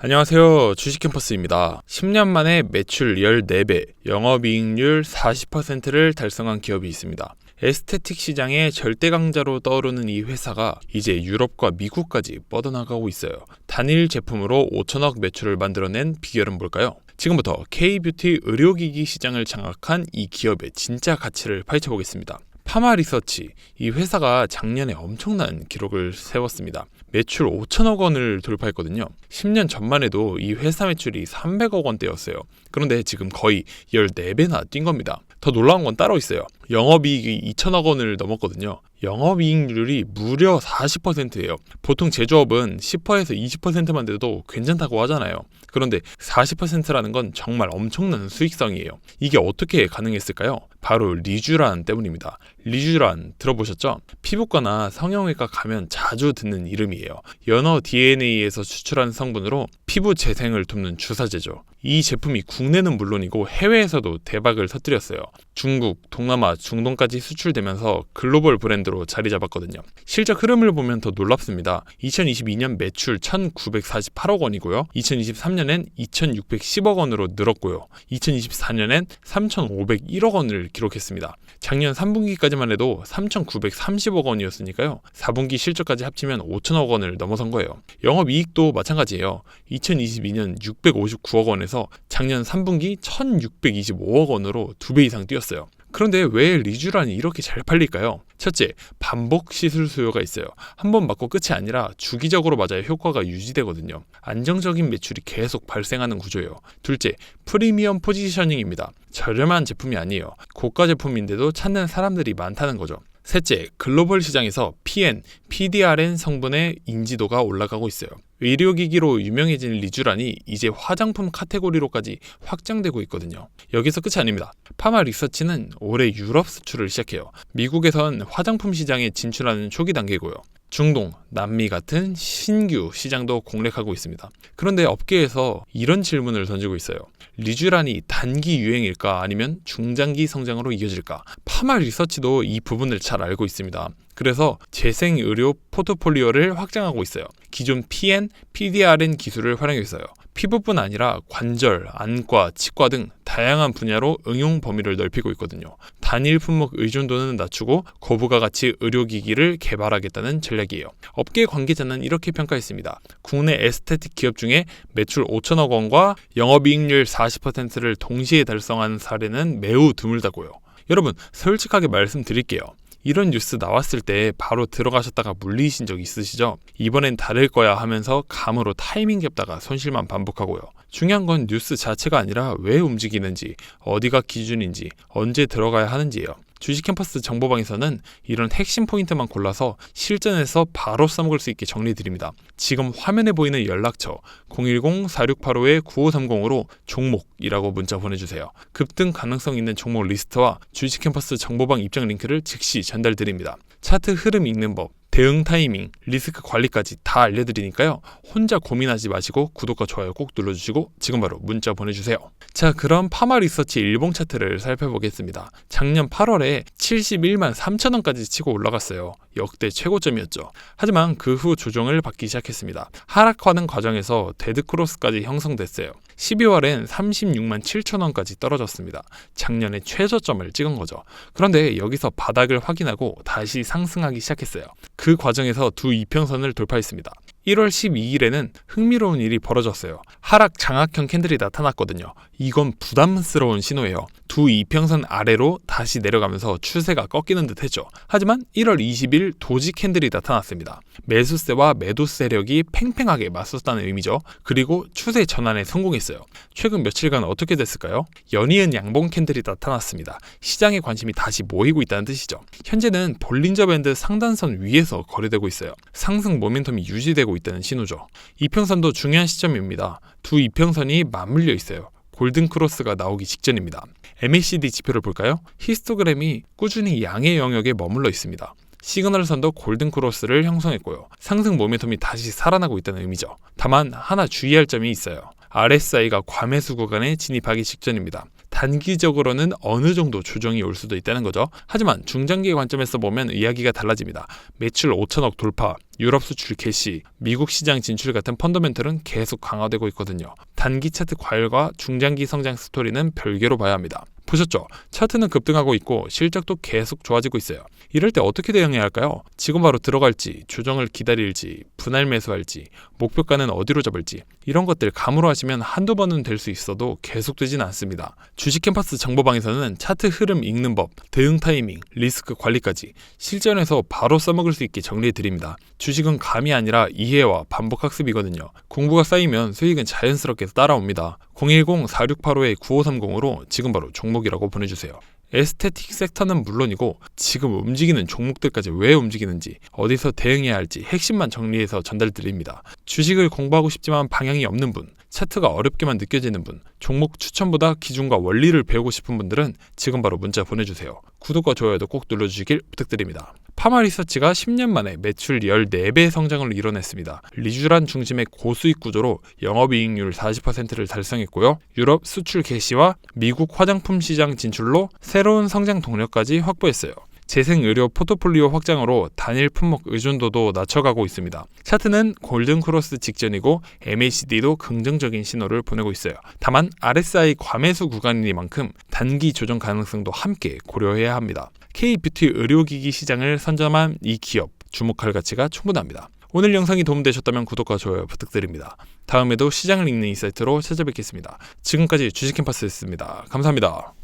안녕하세요. 주식캠퍼스입니다. 10년 만에 매출 14배, 영업이익률 40%를 달성한 기업이 있습니다. 에스테틱 시장의 절대 강자로 떠오르는 이 회사가 이제 유럽과 미국까지 뻗어나가고 있어요. 단일 제품으로 5천억 매출을 만들어낸 비결은 뭘까요? 지금부터 K뷰티 의료기기 시장을 장악한 이 기업의 진짜 가치를 파헤쳐보겠습니다. 파마리서치, 이 회사가 작년에 엄청난 기록을 세웠습니다. 매출 5천억 원을 돌파했거든요. 10년 전만 해도 이 회사 매출이 300억 원대였어요. 그런데 지금 거의 14배나 뛴 겁니다. 더 놀라운 건 따로 있어요. 영업이익이 2천억 원을 넘었거든요. 영업이익률이 무려 40%예요. 보통 제조업은 10%에서 20%만 돼도 괜찮다고 하잖아요. 그런데 40%라는 건 정말 엄청난 수익성이에요. 이게 어떻게 가능했을까요? 바로 리쥬란 때문입니다. 리쥬란 들어보셨죠? 피부과나 성형외과 가면 자주 듣는 이름이에요. 연어 DNA에서 추출한 성분으로 피부 재생을 돕는 주사제죠. 이 제품이 국내는 물론이고 해외에서도 대박을 터뜨렸어요. 중국, 동남아, 중동까지 수출되면서 글로벌 브랜드로 자리 잡았거든요. 실적 흐름을 보면 더 놀랍습니다. 2022년 매출 1,948억 원이고요. 2023년엔 2,610억 원으로 늘었고요. 2024년엔 3,501억 원을 기록했습니다. 작년 3분기까지만 해도 3,930억 원이었으니까요. 4분기 실적까지 합치면 5천억 원을 넘어선 거예요. 영업이익도 마찬가지예요. 2022년 659억 원에서 작년 3분기 1,625억 원으로 2배 이상 뛰었어요. 그런데 왜 리쥬란이 이렇게 잘 팔릴까요? 첫째, 반복 시술 수요가 있어요. 한 번 맞고 끝이 아니라 주기적으로 맞아야 효과가 유지되거든요. 안정적인 매출이 계속 발생하는 구조예요. 둘째, 프리미엄 포지셔닝입니다. 저렴한 제품이 아니에요. 고가 제품인데도 찾는 사람들이 많다는 거죠. 셋째, 글로벌 시장에서 PN, PDRN 성분의 인지도가 올라가고 있어요. 의료기기로 유명해진 리쥬란이 이제 화장품 카테고리로까지 확장되고 있거든요. 여기서 끝이 아닙니다. 파마리서치는 올해 유럽 수출을 시작해요. 미국에선 화장품 시장에 진출하는 초기 단계고요. 중동, 남미 같은 신규 시장도 공략하고 있습니다. 그런데 업계에서 이런 질문을 던지고 있어요. 리쥬란이 단기 유행일까 아니면 중장기 성장으로 이어질까? 파마리서치도 이 부분을 잘 알고 있습니다. 그래서 재생의료 포트폴리오를 확장하고 있어요. 기존 PN, PDRN 기술을 활용했어요. 피부뿐 아니라 관절, 안과, 치과 등 다양한 분야로 응용 범위를 넓히고 있거든요. 단일 품목 의존도는 낮추고 거부가 가치 의료기기를 개발하겠다는 전략이에요. 업계 관계자는 이렇게 평가했습니다. 국내 에스테틱 기업 중에 매출 5천억 원과 영업이익률 40%를 동시에 달성한 사례는 매우 드물다고요. 여러분, 솔직하게 말씀드릴게요. 이런 뉴스 나왔을 때 바로 들어가셨다가 물리신 적 있으시죠? 이번엔 다를 거야 하면서 감으로 타이밍 잡다가 손실만 반복하고요. 중요한 건 뉴스 자체가 아니라 왜 움직이는지, 어디가 기준인지, 언제 들어가야 하는지예요. 주식캠퍼스 정보방에서는 이런 핵심 포인트만 골라서 실전에서 바로 써먹을 수 있게 정리드립니다. 지금 화면에 보이는 연락처 010-4685-9530으로 종목이라고 문자 보내주세요. 급등 가능성 있는 종목 리스트와 주식캠퍼스 정보방 입장 링크를 즉시 전달드립니다. 차트 흐름 읽는 법, 대응 타이밍, 리스크 관리까지 다 알려드리니까요. 혼자 고민하지 마시고 구독과 좋아요 꼭 눌러주시고 지금 바로 문자 보내주세요. 자, 그럼 파마리서치 일봉 차트를 살펴보겠습니다. 작년 8월에 71만 3천 원까지 치고 올라갔어요. 역대 최고점이었죠. 하지만 그 후 조정을 받기 시작했습니다. 하락하는 과정에서 데드크로스까지 형성됐어요. 12월엔 36만 7천 원까지 떨어졌습니다. 작년에 최저점을 찍은 거죠. 그런데 여기서 바닥을 확인하고 다시 상승하기 시작했어요. 그 과정에서 두 이평선을 돌파했습니다. 1월 12일에는 흥미로운 일이 벌어졌어요. 하락 장악형 캔들이 나타났거든요. 이건 부담스러운 신호예요. 두 이평선 아래로 다시 내려가면서 추세가 꺾이는 듯 했죠. 하지만 1월 20일 도지 캔들이 나타났습니다. 매수세와 매도 세력이 팽팽하게 맞섰다는 의미죠. 그리고 추세 전환에 성공했어요. 최근 며칠간 어떻게 됐을까요? 연이은 양봉 캔들이 나타났습니다. 시장의 관심이 다시 모이고 있다는 뜻이죠. 현재는 볼린저 밴드 상단선 위에서 거래되고 있어요. 상승 모멘텀이 유지되고 있다는 신호죠. 이평선도 중요한 시점입니다. 두 이평선이 맞물려 있어요. 골든크로스가 나오기 직전입니다. MACD 지표를 볼까요? 히스토그램이 꾸준히 양의 영역에 머물러 있습니다. 시그널선도 골든크로스를 형성했고요. 상승 모멘텀이 다시 살아나고 있다는 의미죠. 다만 하나 주의할 점이 있어요. RSI가 과매수 구간에 진입하기 직전입니다. 단기적으로는 어느 정도 조정이 올 수도 있다는 거죠. 하지만 중장기 관점에서 보면 이야기가 달라집니다. 매출 5천억 돌파, 유럽 수출 개시, 미국 시장 진출 같은 펀더멘털은 계속 강화되고 있거든요. 단기 차트 과열과 중장기 성장 스토리는 별개로 봐야 합니다. 보셨죠? 차트는 급등하고 있고 실적도 계속 좋아지고 있어요. 이럴 때 어떻게 대응해야 할까요? 지금 바로 들어갈지, 조정을 기다릴지, 분할 매수할지, 목표가는 어디로 잡을지 이런 것들 감으로 하시면 한두 번은 될 수 있어도 계속되진 않습니다. 주식 캠퍼스 정보방에서는 차트 흐름 읽는 법, 대응 타이밍, 리스크 관리까지 실전에서 바로 써먹을 수 있게 정리해드립니다. 주식은 감이 아니라 이해와 반복 학습이거든요. 공부가 쌓이면 수익은 자연스럽게 따라옵니다. 010-4685-9530으로 지금 바로 종목이라고 보내주세요. 에스테틱 섹터는 물론이고 지금 움직이는 종목들까지 왜 움직이는지 어디서 대응해야 할지 핵심만 정리해서 전달드립니다. 주식을 공부하고 싶지만 방향이 없는 분, 차트가 어렵게만 느껴지는 분, 종목 추천보다 기준과 원리를 배우고 싶은 분들은 지금 바로 문자 보내주세요. 구독과 좋아요도 꼭 눌러주시길 부탁드립니다. 파마리서치가 10년 만에 매출 14배 성장을 이뤄냈습니다. 리쥬란 중심의 고수익 구조로 영업이익률 40%를 달성했고요. 유럽 수출 개시와 미국 화장품 시장 진출로 새로운 성장 동력까지 확보했어요. 재생의료 포트폴리오 확장으로 단일 품목 의존도도 낮춰가고 있습니다. 차트는 골든크로스 직전이고 MACD도 긍정적인 신호를 보내고 있어요. 다만 RSI 과매수 구간이니만큼 단기 조정 가능성도 함께 고려해야 합니다. K뷰티 의료기기 시장을 선점한 이 기업, 주목할 가치가 충분합니다. 오늘 영상이 도움되셨다면 구독과 좋아요 부탁드립니다. 다음에도 시장을 읽는 인사이트로 찾아뵙겠습니다. 지금까지 주식캠퍼스였습니다. 감사합니다.